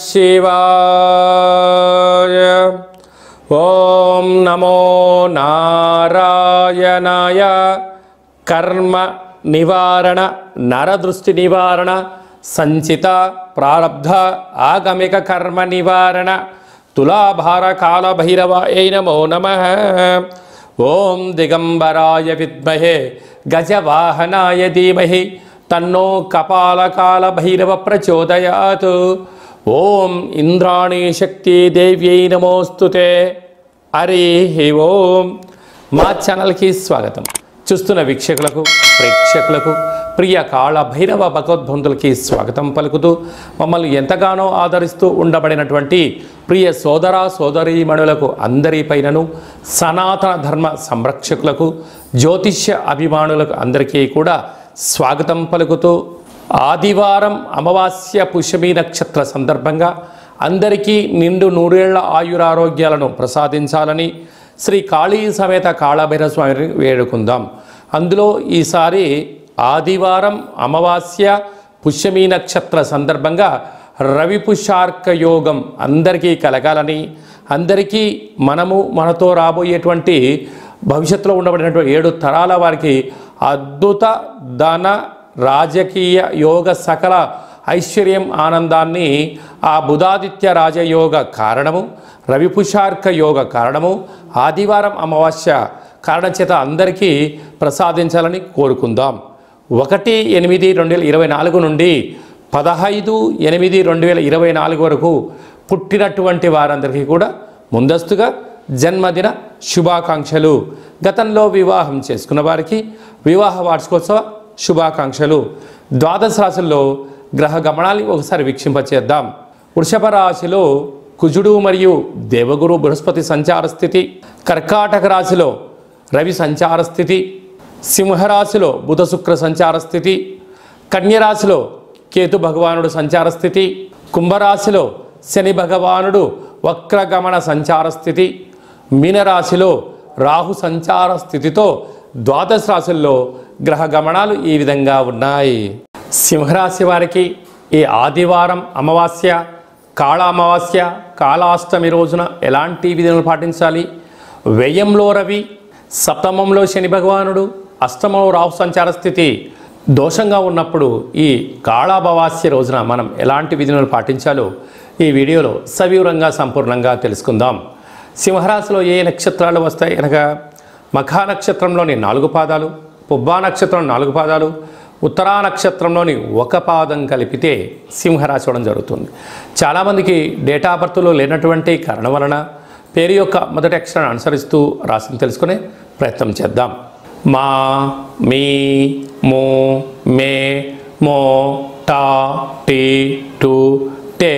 శివాయ. ఓం నమో నారాయణాయ. కర్మ నివారణ, నరదృష్టి నివారణ, సంచిత ప్రారబ్ధ ఆగమిక కర్మ నివారణ, తులాభార కాల భైరవాయ నమో నమః. ఓం దిగంబరాయ విద్మహే గజవాహనాయ ధీమహి తన్నో కపాలకాల భైరవ ప్రచోదయాత్. ఓం ఇంద్రాణీ శక్తి దేవ్యై నమోస్తుతే. హరి ఓం. మా ఛానల్కి స్వాగతం. చూస్తున్న వీక్షకులకు, ప్రేక్షకులకు, ప్రియ కాళ భైరవ భగవద్బంధులకి స్వాగతం పలుకుతూ, మమ్మల్ని ఎంతగానో ఆదరిస్తూ ఉండబడినటువంటి ప్రియ సోదర సోదరీమణులకు అందరిపైనను, సనాతన ధర్మ సంరక్షకులకు, జ్యోతిష్య అభిమానులకు అందరికీ కూడా స్వాగతం పలుకుతూ, ఆదివారం అమావాస్య పుష్యమి నక్షత్ర సందర్భంగా అందరికీ నిండు నూరేళ్ల ఆయురారోగ్యాలను ప్రసాదించాలని శ్రీ కాళీ సమేత కాళభైరవ స్వామిని వేడుకుందాం. అందులో ఈసారి ఆదివారం అమావాస్య పుష్యమి నక్షత్ర సందర్భంగా రవి పుష్యార్క యోగం అందరికీ కలగాలని, అందరికీ మనతో రాబోయేటువంటి భవిష్యత్తులో ఉండబడినటువంటి 7 తరాల వారికి అద్భుత ధన రాజకీయ యోగ సకల ఐశ్వర్యం ఆనందాన్ని ఆ బుధాదిత్య రాజయోగ కారణము, రవిపుషార్క యోగ కారణము, ఆదివారం అమావాస్య కారణం చేత అందరికీ ప్రసాదించాలని కోరుకుందాం. 1/8/2024 నుండి 15/8/2024 వరకు పుట్టినటువంటి వారందరికీ కూడా ముందస్తుగా జన్మదిన శుభాకాంక్షలు. గతంలో వివాహం చేసుకున్న వారికి వివాహ వార్షికోత్సవ శుభాకాంక్షలు. ద్వాదశ రాశుల్లో గ్రహ గమనాన్ని ఒకసారి వీక్షింపచేద్దాం. వృషభ రాశిలో కుజుడు మరియు దేవగురు బృహస్పతి సంచార స్థితి, కర్కాటక రాశిలో రవి సంచార స్థితి, సింహరాశిలో బుధ శుక్ర సంచార స్థితి, కన్యరాశిలో కేతు భగవానుడు సంచార స్థితి, కుంభరాశిలో శని భగవానుడు వక్రగమన సంచార స్థితి, మీనరాశిలో రాహు సంచార స్థితితో ద్వాదశ రాశుల్లో గ్రహ గమనాలు ఈ విధంగా ఉన్నాయి. సింహరాశి వారికి ఈ ఆదివారం అమావాస్య, కాళ అమావాస్య, కాళాష్టమి రోజున ఎలాంటి విధులను పాటించాలి? వ్యయంలో రవి, సప్తమంలో శని భగవానుడు, అష్టమంలో రాహు సంచార స్థితి దోషంగా ఉన్నప్పుడు ఈ కాళామావాస్య రోజున మనం ఎలాంటి విధులను పాటించాలో ఈ వీడియోలో సవివరంగా సంపూర్ణంగా తెలుసుకుందాం. సింహరాశిలో ఏ నక్షత్రాలు వస్తాయి అనగా మఖా నక్షత్రంలోని 4 పాదాలు, పుబ్బా నక్షత్రం 4 పాదాలు, ఉత్తరా నక్షత్రంలోని 1 పాదం కలిపితే సింహరాశి అవడం జరుగుతుంది. చాలామందికి డేటా బర్త్లో లేనటువంటి కారణం వలన పేరు యొక్క మొదటి అక్షరాన్ని అనుసరిస్తూ రాశిని తెలుసుకునే ప్రయత్నం చేద్దాం. మా, మీ, మో, మే, మో, టా, టీ, టు, టే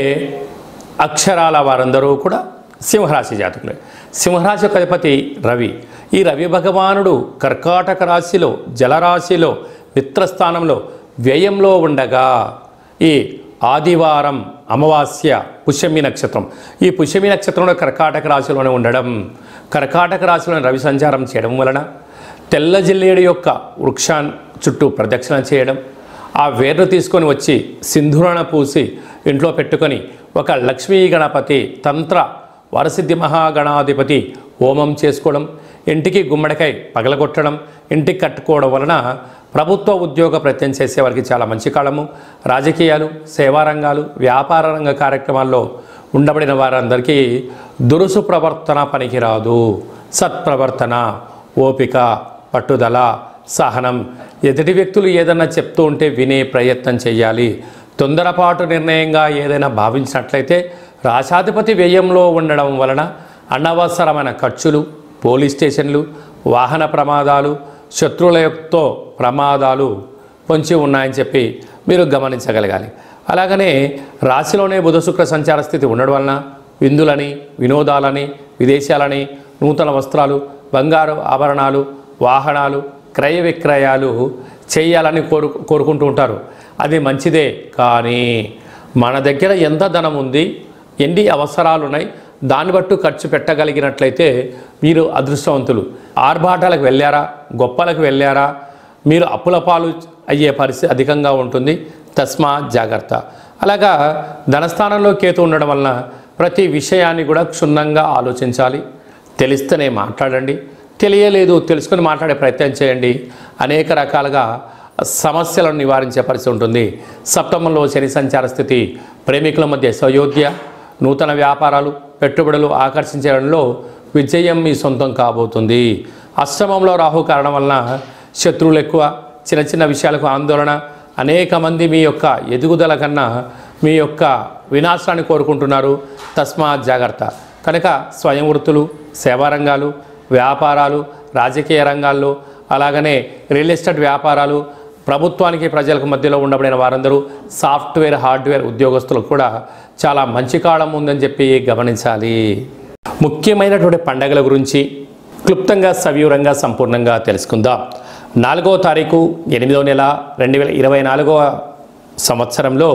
అక్షరాల వారందరూ కూడా సింహరాశి జాతకులే. సింహరాశి యొక్క అధిపతి రవి. ఈ రవి భగవానుడు కర్కాటక రాశిలో జలరాశిలో మిత్రస్థానంలో వ్యయంలో ఉండగా ఈ ఆదివారం అమావాస్య పుష్యమి నక్షత్రం, ఈ పుష్యమి నక్షత్రంలో కర్కాటక రాశిలోనే ఉండడం, కర్కాటక రాశిలోని రవి సంచారం చేయడం వలన తెల్ల జిల్లేడు యొక్క వృక్షాన్ని చుట్టూ ప్రదక్షిణ చేయడం, ఆ వేర్ను తీసుకొని వచ్చి సింధూరణ పూసి ఇంట్లో పెట్టుకొని ఒక లక్ష్మీ గణపతి తంత్ర వరసిద్ధి మహాగణాధిపతి హోమం చేసుకోవడం, ఇంటికి గుమ్మడికాయ పగలగొట్టడం, ఇంటికి కట్టుకోవడం వలన ప్రభుత్వ ఉద్యోగ ప్రయత్నం చేసే వారికి చాలా మంచి కాలము. రాజకీయాలు, సేవారంగాలు, వ్యాపార రంగ కార్యక్రమాల్లో ఉండబడిన వారందరికీ దురుసు ప్రవర్తన పనికిరాదు. సత్ప్రవర్తన, ఓపిక, పట్టుదల, సహనం, ఎదుటి వ్యక్తులు ఏదన్నా చెప్తూ ఉంటే వినే ప్రయత్నం చేయాలి. తొందరపాటు నిర్ణయంగా ఏదైనా భావించినట్లయితే రాశాధిపతి వ్యయంలో ఉండడం వలన అనవసరమైన ఖర్చులు, పోలీస్ స్టేషన్లు, వాహన ప్రమాదాలు, శత్రువులతో ప్రమాదాలు పొంచి ఉన్నాయని చెప్పి మీరు గమనించగలగాలి. అలాగనే రాశిలోనే బుధ శుక్ర సంచార స్థితి ఉండడం వలన విందులని, వినోదాలని, విదేశాలని, నూతన వస్త్రాలు, బంగారు ఆభరణాలు, వాహనాలు, క్రయ విక్రయాలు చేయాలని కోరుకుంటూ ఉంటారు. అది మంచిదే. కానీ మన దగ్గర ఎంత ధనం ఉంది, ఎన్ని అవసరాలు ఉన్నాయి, దాన్ని బట్టు ఖర్చు పెట్టగలిగినట్లయితే మీరు అదృష్టవంతులు. ఆర్భాటాలకు వెళ్ళారా, గొప్పలకు వెళ్ళారా, మీరు అప్పుల పాలు అయ్యే పరిస్థితి అధికంగా ఉంటుంది. తస్మాత్ జాగ్రత్త. అలాగా ధనస్థానంలో కేతు ఉండడం వలన ప్రతి విషయాన్ని కూడా క్షుణ్ణంగా ఆలోచించాలి. తెలిస్తేనే మాట్లాడండి, తెలియలేదు తెలుసుకొని మాట్లాడే ప్రయత్నం చేయండి. అనేక రకాలుగా సమస్యలను నివారించే పరిస్థితి ఉంటుంది. సప్తమంలో శని సంచార స్థితి ప్రేమికుల మధ్య సయోధ్య, నూతన వ్యాపారాలు, పెట్టుబడులు ఆకర్షించడంలో విజయం మీ సొంతం కాబోతుంది. అష్టమంలో రాహు కారణం వలన శత్రువులు ఎక్కువ, చిన్న చిన్న విషయాలకు ఆందోళన, అనేక మంది మీ యొక్క ఎదుగుదల కన్నా మీ యొక్క వినాశాన్ని కోరుకుంటున్నారు. తస్మాత్ జాగ్రత్త. కనుక స్వయం వృత్తులు, సేవా రంగాలు, వ్యాపారాలు, రాజకీయ రంగాల్లో, అలాగనే రియల్ ఎస్టేట్ వ్యాపారాలు, ప్రభుత్వానికి ప్రజలకు మధ్యలో ఉండబడిన వారందరూ, సాఫ్ట్వేర్ హార్డ్వేర్ ఉద్యోగస్తులకు కూడా చాలా మంచి కాలం ఉందని చెప్పి గమనించాలి. ముఖ్యమైనటువంటి పండగల గురించి క్లుప్తంగా సవివరంగా సంపూర్ణంగా తెలుసుకుందాం. 4వ తారీఖు 8వ నెల 2024వ సంవత్సరంలో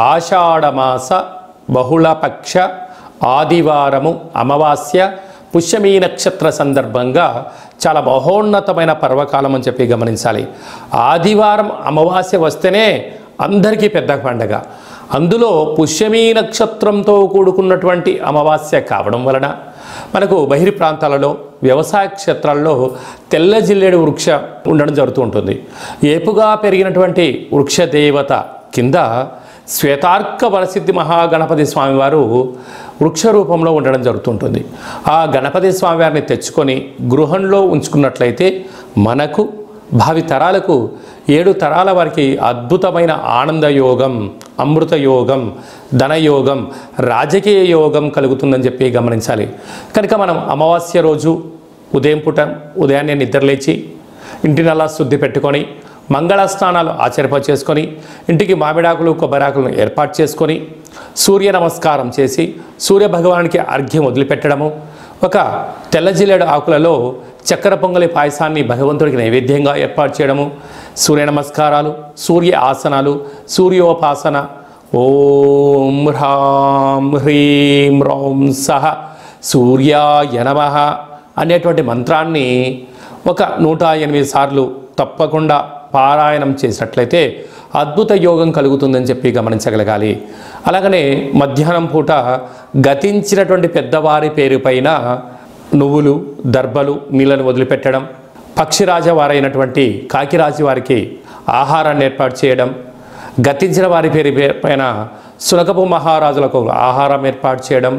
ఆషాఢమాస బహుళపక్ష ఆదివారము అమావాస్య పుష్యమీ నక్షత్ర సందర్భంగా చాలా మహోన్నతమైన పర్వకాలం అని చెప్పి గమనించాలి. ఆదివారం అమావాస్య వస్తేనే అందరికీ పెద్ద పండగ. అందులో పుష్యమీ నక్షత్రంతో కూడుకున్నటువంటి అమావాస్య కావడం వలన మనకు బహిర్ ప్రాంతాలలో వ్యవసాయ క్షేత్రాల్లో తెల్ల జిల్లేడు వృక్ష ఉండడం జరుగుతూ ఉంటుంది. ఏపుగా పెరిగినటువంటి వృక్ష దేవత కింద శ్వేతార్క వరసిద్ధి మహాగణపతి స్వామివారు వృక్ష రూపంలో ఉండడం జరుగుతుంటుంది. ఆ గణపతి స్వామివారిని తెచ్చుకొని గృహంలో ఉంచుకున్నట్లయితే మనకు భావి తరాలకు 7 తరాల వారికి అద్భుతమైన ఆనంద యోగం, అమృత యోగం, ధనయోగం, రాజకీయ యోగం కలుగుతుందని చెప్పి గమనించాలి. కనుక మనం అమావాస్య రోజు ఉదయాన్నే నిద్రలేచి ఇంటినల్లా శుద్ధి పెట్టుకొని మంగళ స్నానాలు చేసుకొని ఇంటికి మామిడాకులు కొబ్బరాకులను ఏర్పాటు చేసుకొని సూర్య నమస్కారం చేసి సూర్య భగవానికి అర్ఘ్యం వదిలిపెట్టడము, ఒక తెల్ల జిల్లేడు ఆకులలో చక్కెర పొంగలి పాయసాన్ని భగవంతుడికి నైవేద్యంగా ఏర్పాటు చేయడము, సూర్య నమస్కారాలు, సూర్య ఆసనాలు, సూర్యోపాసన, ఓం హ్రాం హ్రీం రౌం సహ సూర్యాయ నమః అనేటువంటి మంత్రాన్ని ఒక 108 సార్లు తప్పకుండా పారాయణం చేసినట్లయితే అద్భుత యోగం కలుగుతుందని చెప్పి గమనించగలగాలి. అలాగనే మధ్యాహ్నం పూట గతించినటువంటి పెద్దవారి పేరు పైన నువ్వులు, దర్భలు, నీళ్ళను వదిలిపెట్టడం, పక్షిరాజ వారైనటువంటి కాకిరాజు వారికి ఆహారాన్ని ఏర్పాటు చేయడం, గతించిన వారి పేరు పైన సునకపు మహారాజులకు ఆహారం ఏర్పాటు చేయడం,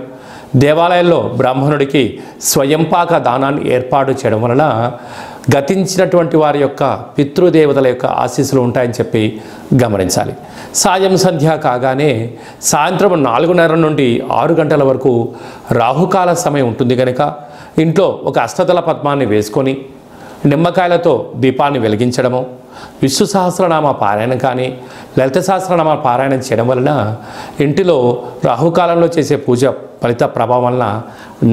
దేవాలయాల్లో బ్రాహ్మణుడికి స్వయంపాక దానాన్ని ఏర్పాటు చేయడం వలన గతించినటువంటి వారి యొక్క పితృదేవతల యొక్క ఆశీస్సులు ఉంటాయని చెప్పి గమనించాలి. సాయం సంధ్య కాగానే సాయంత్రం 4:30 నుండి 6 గంటల వరకు రాహుకాల సమయం ఉంటుంది. కనుక ఇంట్లో ఒక అష్టదళ పద్మాన్ని వేసుకొని నిమ్మకాయలతో దీపాన్ని వెలిగించడము, విష్ణు సహస్రనామ పారాయణం కానీ లలిత సహస్రనామ పారాయణం చేయడం వలన ఇంటిలో రాహుకాలంలో చేసే పూజ ఫలిత ప్రభావం వలన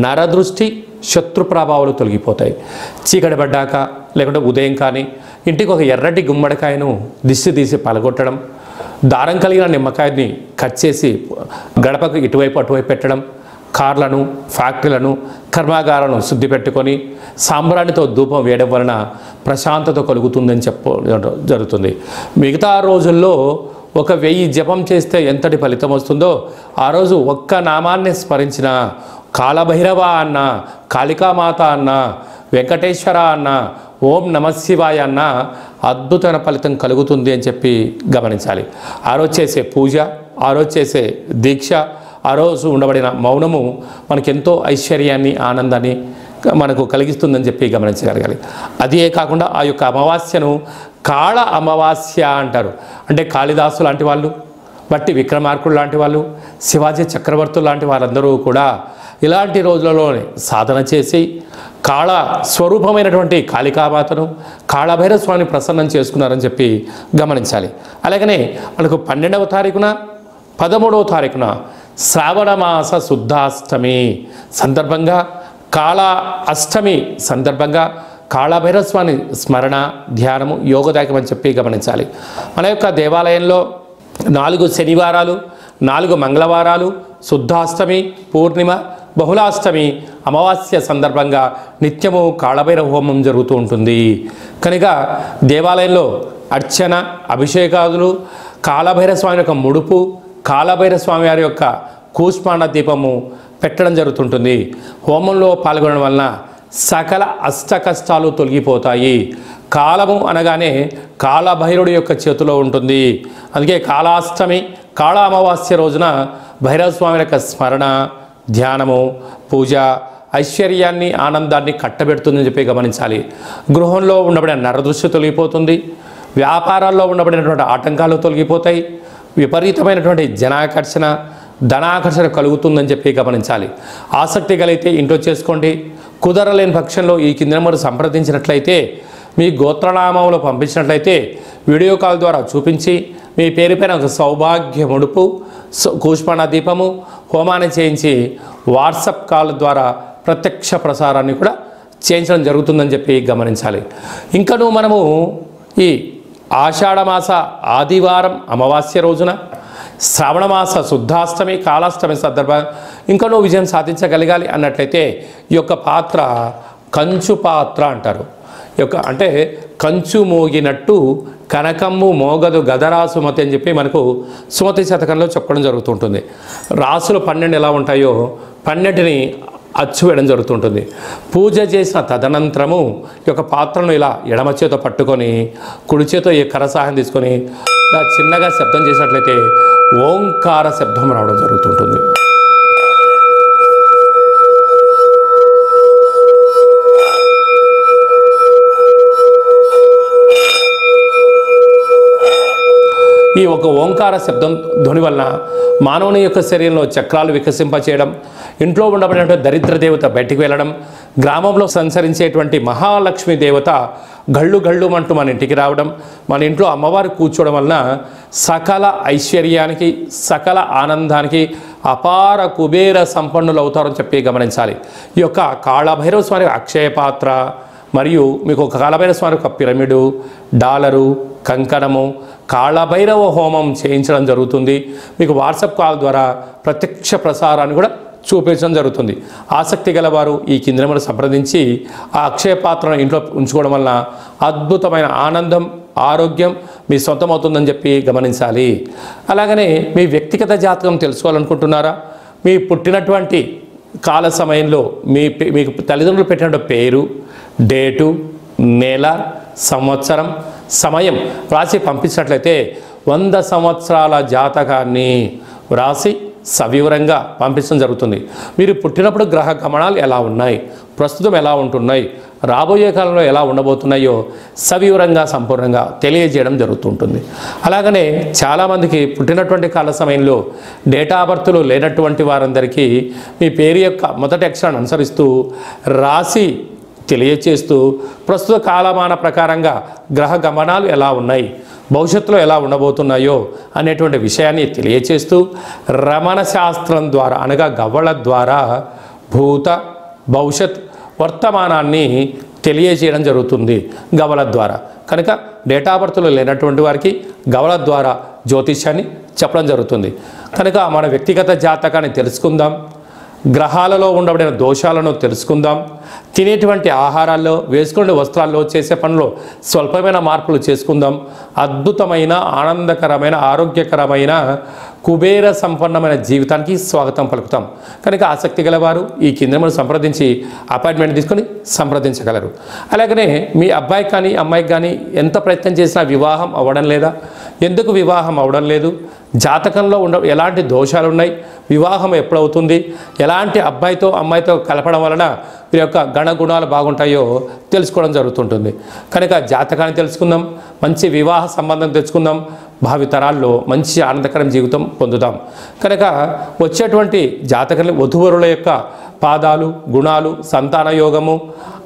నరదృష్టి, శత్రు ప్రభావాలు తొలగిపోతాయి. చీకటి పడ్డాక లేకుంటే ఉదయం కానీ ఇంటికి ఒక ఎర్రటి గుమ్మడికాయను దిష్టి తీసి పలగొట్టడం, దారం కలిగిన నిమ్మకాయని కట్ చేసి గడపకు ఇటువైపు అటువైపు పెట్టడం, కార్లను, ఫ్యాక్టరీలను, కర్మాగారాలను శుద్ధి పెట్టుకొని సాంబ్రాణితో ధూపం వేయడం వలన ప్రశాంతత కలుగుతుందని జరుగుతుంది. మిగతా రోజుల్లో 1000 జపం చేస్తే ఎంతటి ఫలితం వస్తుందో ఆ రోజు ఒక్క నామాన్ని స్మరించిన కాళభైరవ అన్న, కాళికామాత అన్న, వెంకటేశ్వర అన్న, ఓం నమశివాయ అన్న అద్భుతమైన ఫలితం కలుగుతుంది అని చెప్పి గమనించాలి. ఆ రోజు చేసే పూజ, ఆ రోజు చేసే దీక్ష, ఆ రోజు ఉండబడిన మౌనము మనకెంతో ఐశ్వర్యాన్ని, ఆనందాన్ని మనకు కలిగిస్తుందని చెప్పి గమనించగలగాలి. అదే కాకుండా ఆ యొక్క అమావాస్యను కాళ అమావాస్య అంటారు. అంటే కాళిదాసు లాంటి వాళ్ళు, బట్టి విక్రమార్కుడు లాంటి వాళ్ళు, శివాజీ చక్రవర్తులు లాంటి వారందరూ కూడా ఇలాంటి రోజులలోనే సాధన చేసి కాళ స్వరూపమైనటువంటి కాళికామాతను, కాళభైరవ స్వామిని ప్రసన్నం చేసుకున్నారని చెప్పి గమనించాలి. అలాగనే మనకు 12వ తారీఖున 13వ తారీఖున శ్రావణమాస శుద్ధాష్టమి సందర్భంగా, కాళ అష్టమి సందర్భంగా కాళభైరవ స్వామి స్మరణ, ధ్యానము యోగదాయకం అని చెప్పి గమనించాలి. మన యొక్క దేవాలయంలో 4 శనివారాలు, 4 మంగళవారాలు, శుద్ధాష్టమి, పూర్ణిమ, బహుళాష్టమి, అమావాస్య సందర్భంగా నిత్యము కాళభైరవ హోమం జరుగుతూ ఉంటుంది. కనుక దేవాలయంలో అర్చన, అభిషేకాదులు, కాళభైరవ స్వామి యొక్క ముడుపు, కాలభైరవ స్వామి వారి యొక్క కూష్మాండ దీపము పెట్టడం జరుగుతుంటుంది. హోమంలో పాల్గొనడం వలన సకల అష్ట కష్టాలు తొలగిపోతాయి. కాలము అనగానే కాలభైరవుడి యొక్క చేతిలో ఉంటుంది. అందుకే కాళాష్టమి, కాళ అమావాస్య రోజున భైరవ స్వామి యొక్క స్మరణ, ధ్యానము, పూజ ఐశ్వర్యాన్ని, ఆనందాన్ని కట్టబెడుతుందని చెప్పి గమనించాలి. గృహంలో ఉండబడిన నరదృష్టి తొలగిపోతుంది. వ్యాపారాల్లో ఉండబడినటువంటి ఆటంకాలు తొలగిపోతాయి. విపరీతమైనటువంటి జనాకర్షణ, ధనాకర్షణ కలుగుతుందని చెప్పి గమనించాలి. ఆసక్తి కలిగితే ఇంట్లో చేసుకోండి. కుదరలేని పక్షంలో ఈ కింద నెంబర్ సంప్రదించినట్లయితే, మీ గోత్రనామంలో పంపించినట్లయితే వీడియో కాల్ ద్వారా చూపించి మీ పేరుపైన ఒక సౌభాగ్య ముడుపు, కూష్మాండ దీపము, హోమాన్ని చేయించి వాట్సాప్ కాల్ ద్వారా ప్రత్యక్ష ప్రసారాన్ని కూడా చేయించడం జరుగుతుందని చెప్పి గమనించాలి. ఇంకనూ మనము ఈ ఆషాఢమాస ఆదివారం అమావాస్య రోజున, శ్రావణమాస శుద్ధాష్టమి, కాళాష్టమి సందర్భంగా ఇంకనూ విజయం సాధించగలగాలి అన్నట్లయితే ఈ యొక్క పాత్ర కంచు పాత్ర అంటారు. ఈ యొక్క అంటే కంచు మోగినట్టు కనకమ్ము మోగదు గదరా సుమతి అని చెప్పి మనకు సుమతి శతకంలో చెప్పడం జరుగుతుంటుంది. రాసులు 12 ఎలా ఉంటాయో 12ని అచ్చు వేయడం జరుగుతుంటుంది. పూజ చేసిన తదనంతరము ఈ యొక్క పాత్రను ఇలా ఎడమ చేతో పట్టుకొని కుడి చేతో ఈ కర సహాయం తీసుకొని ఇలా చిన్నగా శబ్దం చేసినట్లయితే ఓంకార శబ్దం రావడం జరుగుతుంటుంది. ఈ ఒక ఓంకార శబ్దం ధ్వని వలన మానవుని యొక్క శరీరంలో చక్రాలు వికసింపచేయడం, ఇంట్లో ఉండబడినటువంటి దరిద్ర దేవత బయటికి వెళ్ళడం, గ్రామంలో సంచరించేటువంటి మహాలక్ష్మి దేవత గళ్ళు గళ్ళు అంటూ మన ఇంటికి రావడం, మన ఇంట్లో అమ్మవారు కూర్చోవడం వలన సకల ఐశ్వర్యానికి, సకల ఆనందానికి అపార కుబేర సంపన్నులు అవుతారని చెప్పి గమనించాలి. ఈ యొక్క కాళభైరవ స్వామి అక్షయ పాత్ర మరియు మీకు ఒక కాళభైరవ స్వామి ఒక పిరమిడు, డాలరు, కంకణము, కాళభైరవ హోమం చేయించడం జరుగుతుంది. మీకు వాట్సాప్ కాల్ ద్వారా ప్రత్యక్ష ప్రసారాన్ని కూడా చూపించడం జరుగుతుంది. ఆసక్తి గలవారు ఈ కింద నెంబర్ సంప్రదించి ఆ అక్షయ పాత్రను ఇంట్లో ఉంచుకోవడం వలన అద్భుతమైన ఆనందం, ఆరోగ్యం మీ సొంతం అవుతుందని చెప్పి గమనించాలి. అలాగనే మీ వ్యక్తిగత జాతకం తెలుసుకోవాలనుకుంటున్నారా? మీ పుట్టినటువంటి కాల సమయంలో మీకు తల్లిదండ్రులు పెట్టిన పేరు, డేటు, నెల, సంవత్సరం, సమయం వ్రాసి పంపించినట్లయితే 100 సంవత్సరాల జాతకాన్ని వ్రాసి సవివరంగా పంపించడం జరుగుతుంది. మీరు పుట్టినప్పుడు గ్రహ గమనాలు ఎలా ఉన్నాయి, ప్రస్తుతం ఎలా ఉంటున్నాయి, రాబోయే కాలంలో ఎలా ఉండబోతున్నాయో సవివరంగా సంపూర్ణంగా తెలియజేయడం జరుగుతుంటుంది. అలాగనే చాలామందికి పుట్టినటువంటి కాల సమయంలో డేటా బర్త్లు లేనటువంటి వారందరికీ మీ పేరు యొక్క మొదటి అక్షరాన్ని అనుసరిస్తూ రాసి తెలియచేస్తూ ప్రస్తుత కాలమాన ప్రకారంగా గ్రహ గమనాలు ఎలా ఉన్నాయి, భవిష్యత్తులో ఎలా ఉండబోతున్నాయో అనేటువంటి విషయాన్ని తెలియచేస్తూ రమణ శాస్త్రం ద్వారా అనగా గవ్వల ద్వారా భూత, భవిష్యత్, వర్తమానాన్ని తెలియజేయడం జరుగుతుంది గవ్వల ద్వారా. కనుక డేటా బర్త్లు లేనటువంటి వారికి గవ్వల ద్వారా జ్యోతిష్యాన్ని చెప్పడం జరుగుతుంది. కనుక మన వ్యక్తిగత జాతకాన్ని తెలుసుకుందాం, గ్రహాలలో ఉండబడిన దోషాలను తెలుసుకుందాం, తినేటువంటి ఆహారాల్లో, వేసుకునే వస్త్రాల్లో, చేసే పనుల్లో స్వల్పమైన మార్పులు చేసుకుందాం. అద్భుతమైన, ఆనందకరమైన, ఆరోగ్యకరమైన, కుబేర సంపన్నమైన జీవితానికి స్వాగతం పలుకుతాం. కనుక ఆసక్తి గలవారు ఈ కింద మనం సంప్రదించి అపాయింట్మెంట్ తీసుకొని సంప్రదించగలరు. అలాగనే మీ అబ్బాయికి కానీ అమ్మాయికి కానీ ఎంత ప్రయత్నం చేసినా వివాహం అవ్వడం లేదా? ఎందుకు వివాహం అవ్వడం లేదు? జాతకంలో ఎలాంటి దోషాలు ఉన్నాయి, వివాహం ఎప్పుడవుతుంది, ఎలాంటి అబ్బాయితో అమ్మాయితో కలపడం వలన వీరి యొక్క గణగుణాలు బాగుంటాయో తెలుసుకోవడం జరుగుతుంటుంది. కనుక జాతకాన్ని తెలుసుకుందాం, మంచి వివాహ సంబంధం తెచ్చుకుందాం, భావితరాల్లో మంచి ఆనందకరం జీవితం పొందుదాం. కనుక వచ్చేటువంటి జాతకాన్ని వధూవరుల యొక్క పాదాలు, గుణాలు, సంతాన యోగము,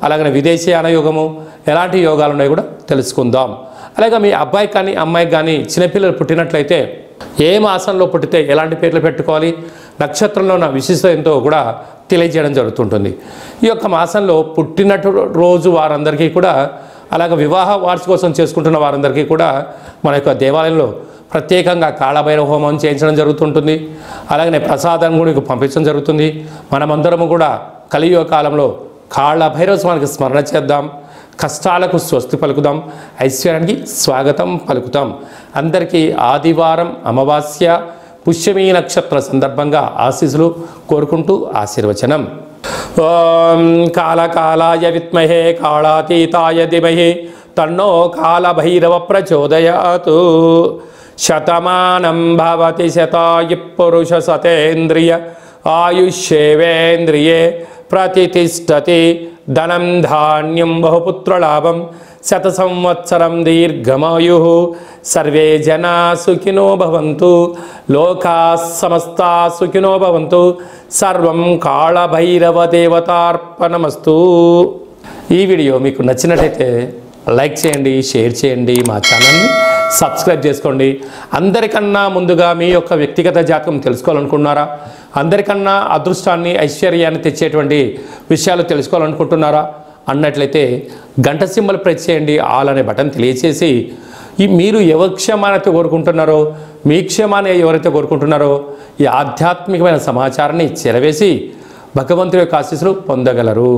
అలాగనే విదేశీయాన యోగము, ఎలాంటి యోగాలు ఉన్నాయో కూడా తెలుసుకుందాం. అలాగే మీ అబ్బాయి కానీ అమ్మాయికి కానీ చిన్నపిల్లలు పుట్టినట్లయితే ఏ మాసంలో పుట్టితే ఎలాంటి పేర్లు పెట్టుకోవాలి, నక్షత్రంలో ఉన్న విశిష్టత ఎంతో కూడా తెలియజేయడం జరుగుతుంటుంది. ఈ యొక్క మాసంలో పుట్టినట్టు రోజు వారందరికీ కూడా, అలాగే వివాహ వార్షికోత్సవం చేసుకుంటున్న వారందరికీ కూడా మన యొక్క దేవాలయంలో ప్రత్యేకంగా కాళభైరవ హోమం చేయించడం జరుగుతుంటుంది. అలాగనే ప్రసాదం కూడా పంపించడం జరుగుతుంది. మనమందరము కూడా కలియుగ కాలంలో కాళభైరవ స్వామికి స్మరణ చేద్దాం, కష్టాలకు స్వస్తి పలుకుదాం, ఐశ్వర్యానికి స్వాగతం పలుకుతాం. అందరికీ ఆదివారం అమావాస్య పుష్యమీ నక్షత్ర సందర్భంగా ఆశీస్సులు కోరుకుంటూ ఆశీర్వచనం. ఓం కాళకాలాయ విద్మహే కాళాతీతాయ ధీమహి తన్నో కాళభైరవ ప్రచోదయాత్. శతమానం భవతి శతాయు పురుష సతేంద్రియ ఆయుష్యేవేంద్రియే ప్రతిష్టతి. ధనం ధాన్యం బహుపుత్రలాభం శత సంవత్సరం దీర్ఘమాయు. సర్వే జనా సుఖినో భవంతు. లోకా సమస్తా సుఖినో భవంతు. సర్వం కాళభైరవ దేవతార్పణమస్తు. ఈ వీడియో మీకు నచ్చినట్లయితే లైక్ చేయండి, షేర్ చేయండి, మా ఛానల్ని సబ్స్క్రైబ్ చేసుకోండి. అందరికన్నా ముందుగా మీ యొక్క వ్యక్తిగత జాతకం తెలుసుకోవాలనుకుంటున్నారా? అందరికన్నా అదృష్టాన్ని ఐశ్వర్యాన్ని తెచ్చేటువంటి విషయాలు తెలుసుకోవాలనుకుంటున్నారా అన్నట్లయితే గంట సింబల్ ప్రెస్ చేయండి. ఆల్ అనే బటన్ తెలియచేసి మీరు ఎవరి క్షేమాన్ని కోరుకుంటున్నారో, మీ క్షేమాన్ని ఎవరైతే కోరుకుంటున్నారో ఈ ఆధ్యాత్మికమైన సమాచారాన్ని చేరవేసి భగవంతుడి యొక్క ఆశీస్సులు పొందగలరు.